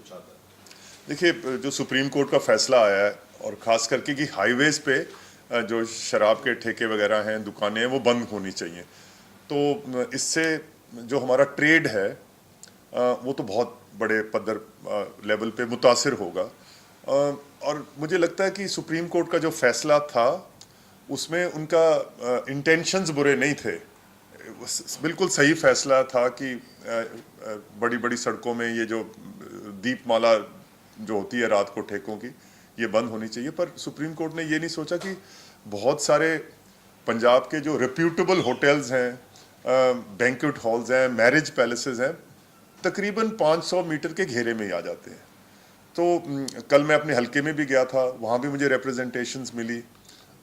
चाहता है? देखिए, जो सुप्रीम कोर्ट का फैसला आया है और ख़ास करके कि हाईवेज़ पे जो शराब के ठेके वगैरह हैं, दुकानें हैं, वो बंद होनी चाहिए। तो इससे जो हमारा ट्रेड है वो तो बहुत बड़े पद्धर लेवल पे मुतासिर होगा। और मुझे लगता है कि सुप्रीम कोर्ट का जो फैसला था उसमें उनका इंटेंशंस बुरे नहीं थे। बिल्कुल सही फैसला था कि बड़ी बड़ी सड़कों में ये जो दीपमाला जो होती है रात को ठेकों की, ये बंद होनी चाहिए। पर सुप्रीम कोर्ट ने ये नहीं सोचा कि बहुत सारे पंजाब के जो रेप्यूटेबल होटल्स हैं, बैंक्वेट हॉल्स हैं, मैरिज पैलेसेस हैं, तकरीबन 500 मीटर के घेरे में ही आ जाते हैं। तो कल मैं अपने हलके में भी गया था, वहाँ भी मुझे रिप्रेजेंटेशंस मिली।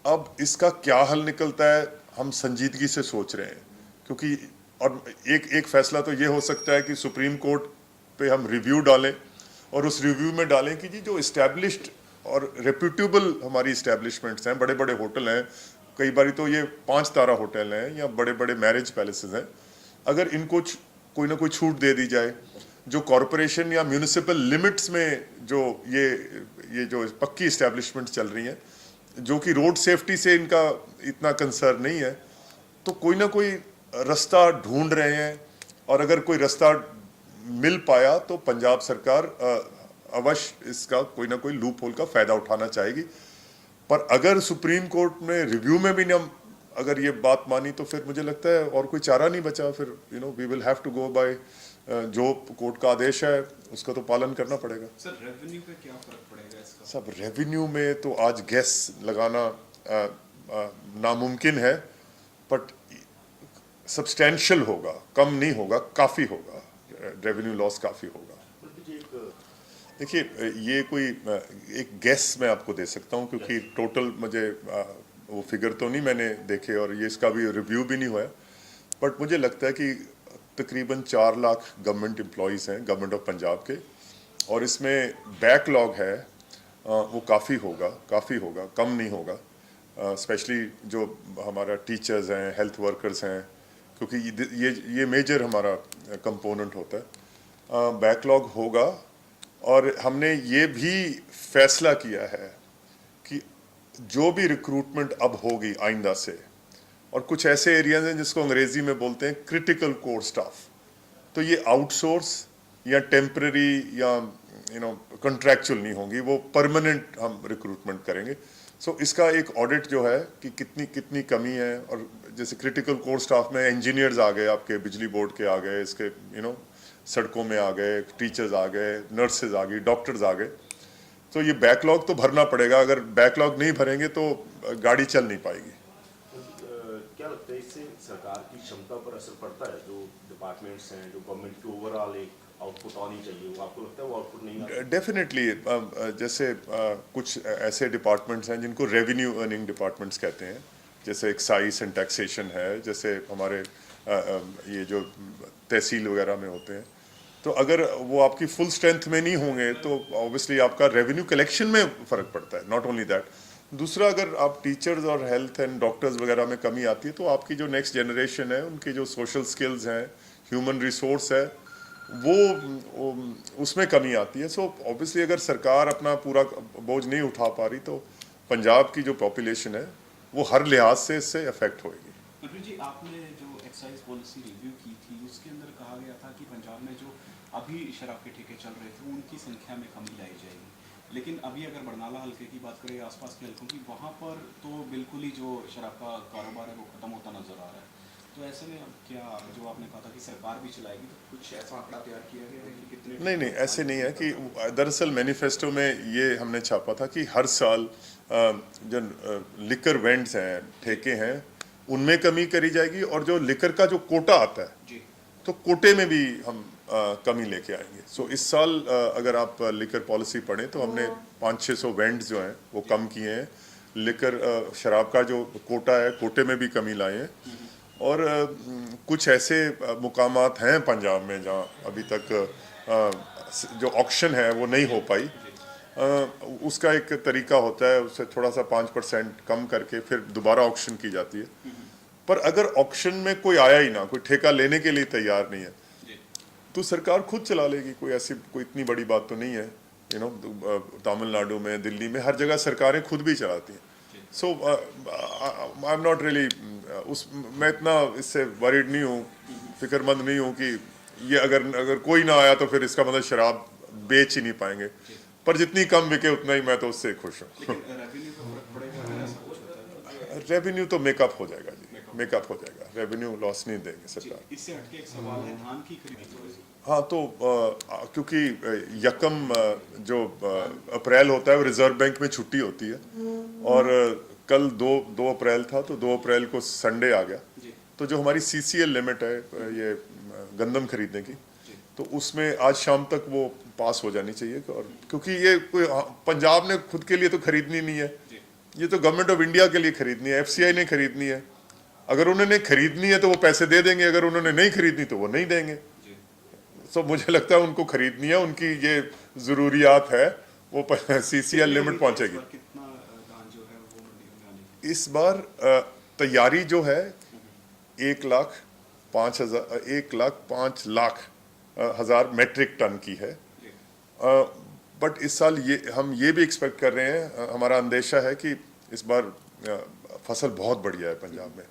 अब इसका क्या हल निकलता है, हम संजीदगी से सोच रहे हैं, क्योंकि और एक फैसला तो ये हो सकता है कि सुप्रीम कोर्ट पे हम रिव्यू डालें और उस रिव्यू में डालें कि जी जो इस्टेब्लिश्ड और रेप्यूटेबल हमारी इस्टेब्लिशमेंट्स हैं, बड़े बड़े होटल हैं, कई बार तो ये 5 तारा होटल हैं या बड़े बड़े मैरिज पैलेसेस हैं, अगर इनको कोई ना कोई छूट दे दी जाए, जो कॉरपोरेशन या म्यूनिसिपल लिमिट्स में जो ये जो पक्की इस्टेब्लिशमेंट चल रही हैं, जो कि रोड सेफ्टी से इनका इतना कंसर्न नहीं है, तो कोई ना कोई रास्ता ढूंढ रहे हैं। और अगर कोई रास्ता मिल पाया तो पंजाब सरकार अवश्य इसका कोई ना कोई लूप होल का फ़ायदा उठाना चाहेगी। पर अगर सुप्रीम कोर्ट ने रिव्यू में भी ना अगर ये बात मानी तो फिर मुझे लगता है और कोई चारा नहीं बचा। फिर we will have to go by जो कोर्ट का आदेश है उसका तो पालन करना पड़ेगा। सर रेवेन्यू पे क्या फर्क पड़ेगा इसका? सब रेवेन्यू में तो आज गैस लगाना नामुमकिन है, बट सब्सटैंशियल होगा, कम नहीं होगा, काफ़ी होगा, रेवेन्यू लॉस काफ़ी होगा। देखिए, ये कोई एक गैस मैं आपको दे सकता हूँ, क्योंकि टोटल मुझे वो फिगर तो नहीं मैंने देखे और ये इसका भी रिव्यू भी नहीं हुआ, बट मुझे लगता है कि तकरीबन 4 लाख गवर्नमेंट एम्प्लॉयज़ हैं गवर्नमेंट ऑफ पंजाब के, और इसमें बैकलॉग है वो काफ़ी होगा, कम नहीं होगा। स्पेशली जो हमारा टीचर्स हैं, हेल्थ वर्कर्स हैं, क्योंकि ये मेजर हमारा कंपोनेंट होता है। बैकलॉग होगा, और हमने ये भी फैसला किया है कि जो भी रिक्रूटमेंट अब होगी आइंदा से, और कुछ ऐसे एरियाज हैं जिसको अंग्रेजी में बोलते हैं क्रिटिकल कोर स्टाफ, तो ये आउटसोर्स या टेम्पररी या कॉन्ट्रैक्चुअल नहीं होंगी, वो परमानेंट हम रिक्रूटमेंट करेंगे। सो इसका एक ऑडिट जो है कि कितनी कमी है, और जैसे क्रिटिकल कोर स्टाफ में इंजीनियर्स आ गए, आपके बिजली बोर्ड के आ गए, इसके सड़कों में आ गए, टीचर्स आ गए, नर्सेज आ गई, डॉक्टर्स आ गए, तो ये बैकलॉग तो भरना पड़ेगा। अगर बैकलॉग नहीं भरेंगे तो गाड़ी चल नहीं पाएगी। क्या लगता है इससे सरकार की क्षमता पर असर पड़ता है? जो डिपार्टमेंट्स हैं, जो गवर्नमेंट की ओवरऑल एक आउटपुट आनी चाहिए, वो आपको लगता है वो आउटपुट नहीं आता? डेफिनेटली जैसे कुछ ऐसे डिपार्टमेंट्स हैं जिनको रेवेन्यू अर्निंग डिपार्टमेंट्स कहते हैं, जैसे एक्साइज एंड टैक्सेशन है, जैसे हमारे ये जो तहसील वगैरह में होते हैं, तो अगर वो आपकी फुल स्ट्रेंथ में नहीं होंगे तो ऑब्वियसली आपका रेवेन्यू कलेक्शन में फ़र्क पड़ता है। नॉट ओनली दैट, दूसरा अगर आप टीचर्स और हेल्थ एंड डॉक्टर्स वगैरह में कमी आती है तो आपकी जो नेक्स्ट जनरेशन है, उनकी जो सोशल स्किल्स हैं, ह्यूमन रिसोर्स है, वो उसमें कमी आती है। सो ऑब्वियसली अगर सरकार अपना पूरा बोझ नहीं उठा पा रही तो पंजाब की जो पॉपुलेशन है वो हर लिहाज से इससे अफेक्ट होएगी। जी, आपने जो एक्साइज पॉलिसी रिव्यू की थी उसके अंदर कहा गया था कि पंजाब में जो अभी शराब के ठेके चल रहे थे उनकी संख्या में कमी लाई जाएगी, लेकिन अभी अगर बरनाला हल्के की बात करें, आसपास के हल्कों की, वहाँ पर तो बिल्कुल ही जो शराब का कारोबार है वो ख़त्म होता नज़र आ रहा है। तो ऐसे में अब क्या, जो आपने कहा था कि सरकार भी चलाएगी, तो कुछ ऐसा आंकड़ा तैयार किया गया है कि कितने? नहीं, ऐसे नहीं है कि दरअसल मैनिफेस्टो में ये हमने छापा था कि हर साल जो लिकर वेंड्स हैं, ठेके हैं, उनमें कमी करी जाएगी, और जो लिकर का जो कोटा आता है तो कोटे में भी हम कमी लेके आएंगे। सो इस साल अगर आप लिकर पॉलिसी पढ़ें तो हमने 500-600 वेंड्स जो हैं वो कम किए हैं। लिकर शराब का जो कोटा है, कोटे में भी कमी लाए हैं। और कुछ ऐसे मुकामात हैं पंजाब में जहाँ अभी तक जो ऑक्शन है वो नहीं हो पाई, उसका एक तरीका होता है, उससे थोड़ा सा 5% कम करके फिर दोबारा ऑक्शन की जाती है। पर अगर ऑक्शन में कोई आया ही ना, कोई ठेका लेने के लिए तैयार नहीं है, तो सरकार खुद चला लेगी, कोई ऐसी कोई इतनी बड़ी बात तो नहीं है। तमिलनाडु में, दिल्ली में, हर जगह सरकारें खुद भी चलाती हैं। सो आई एम नॉट रियली मैं इतना इससे वरीड नहीं हूँ, फिक्रमंद नहीं हूँ कि ये अगर कोई ना आया तो फिर इसका मतलब शराब बेच ही नहीं पाएंगे, पर जितनी कम बिके उतना ही मैं तो उससे खुश हूँ। रेवेन्यू का फर्क पड़ेगा अगर ऐसा कुछ होता है? रेवेन्यू तो मेकअप हो जाएगा जी, मेकअप हो जाएगा, रेवेन्यू लॉस नहीं देंगे सरकार। इससे हटके एक सवाल है, धान की खरीदी हाँ, तो क्योंकि यकम जो अप्रैल होता है वो रिजर्व बैंक में छुट्टी होती है, और कल 2 अप्रैल था, तो 2 अप्रैल को संडे आ गया, तो जो हमारी CCL लिमिट है ये गंदम खरीदने की, तो उसमें आज शाम तक वो पास हो जानी चाहिए। और क्योंकि ये कोई पंजाब ने खुद के लिए तो खरीदनी नहीं है, ये तो गवर्नमेंट ऑफ इंडिया के लिए खरीदनी है, FCI ने खरीदनी है। अगर उन्होंने खरीदनी है तो वो पैसे दे देंगे, अगर उन्होंने नहीं खरीदनी तो वो नहीं देंगे। तो मुझे लगता है उनको खरीदनी है, उनकी ये ज़रूरियात है, वो CCL लिमिट पहुंचेगी। कितना धान जो है वो मंडी में आने की? इस बार तैयारी जो है 1,05,00,000 मेट्रिक टन की है, बट इस साल हम ये भी एक्सपेक्ट कर रहे हैं, हमारा अंदेशा है कि इस बार फसल बहुत बढ़िया है पंजाब में।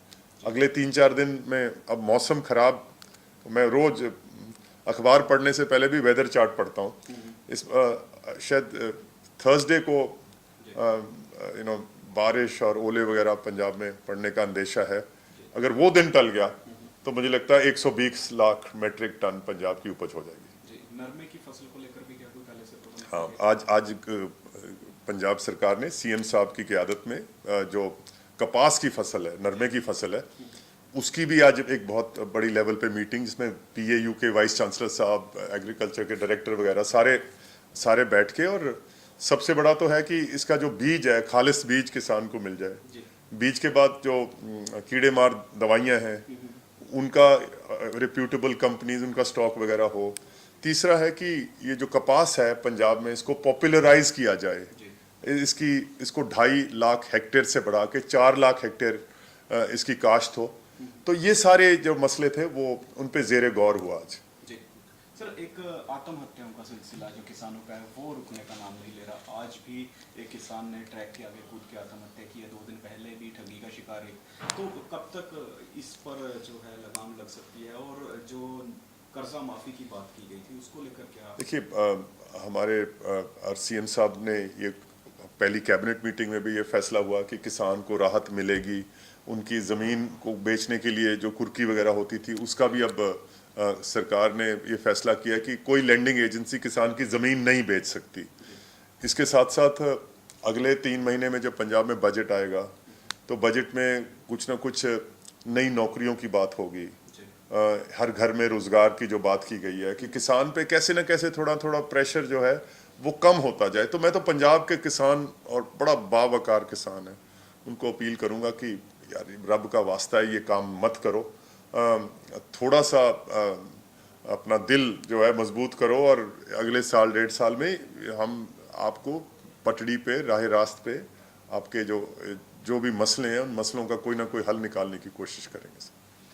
अगले 3-4 दिन में, अब मौसम खराब, तो मैं रोज अखबार पढ़ने से पहले भी वेदर चार्ट पढ़ता हूँ। इस शायद थर्सडे को बारिश और ओले वगैरह पंजाब में पड़ने का अंदेशा है। अगर वो दिन टल गया तो मुझे लगता है 120 लाख मेट्रिक टन पंजाब की उपज हो जाएगी। नरमे की फसल को लेकर भी क्या कोई पहले से प्रबंध? हाँ, आज पंजाब सरकार ने CM साहब की क़यादत में जो कपास की फसल है, नरमे की फसल है, उसकी भी आज एक बहुत बड़ी लेवल पे मीटिंग, जिसमें PAU के वाइस चांसलर साहब, एग्रीकल्चर के डायरेक्टर वगैरह सारे बैठ के, और सबसे बड़ा तो है कि इसका जो बीज है, खालिस बीज किसान को मिल जाए। बीज के बाद जो कीड़े मार दवाइयाँ हैं उनका रिप्यूटेबल कंपनीज, उनका स्टॉक वगैरह हो। तीसरा है कि ये जो कपास है पंजाब में, इसको पॉपुलराइज किया जाए, इसको 2.5 लाख हेक्टेयर से बढ़ा के 4 लाख हेक्टेयर इसकी काश्त हो। तो ये सारे जो मसले थे वो उन पे ज़ेरे गौर हुआ आज। जी सर, एक आत्महत्याओं का सिलसिला जो किसानों का है वो रुकने का नाम नहीं ले रहा। आज भी एक किसान ने ट्रैक के आगे कूद के आत्महत्या की है, 2 दिन पहले भी ठगी का शिकार है। तो कब तक इस पर जो है लगाम लग सकती है? और जो कर्जा माफी की बात की गई थी उसको लेकर क्या? देखिए, हमारे CM साहब ने ये पहली कैबिनेट मीटिंग में भी ये फैसला हुआ कि किसान को राहत मिलेगी, उनकी ज़मीन को बेचने के लिए जो कुर्की वगैरह होती थी उसका भी अब सरकार ने ये फैसला किया कि कोई लैंडिंग एजेंसी किसान की ज़मीन नहीं बेच सकती। इसके साथ साथ अगले 3 महीने में जब पंजाब में बजट आएगा तो बजट में कुछ ना कुछ नई नौकरियों की बात होगी। हर घर में रोज़गार की जो बात की गई है कि किसान पे कैसे ना कैसे थोड़ा थोड़ा प्रेशर जो है वो कम होता जाए। तो मैं तो पंजाब के किसान, और बड़ा बावकार किसान है, उनको अपील करूँगा कि यार रब का वास्ता है, ये काम मत करो, थोड़ा सा अपना दिल जो है मजबूत करो, और अगले साल 1.5 साल में हम आपको पटड़ी पे, राह रास्त पे आपके जो भी मसले हैं उन मसलों का कोई ना कोई हल निकालने की कोशिश करेंगे।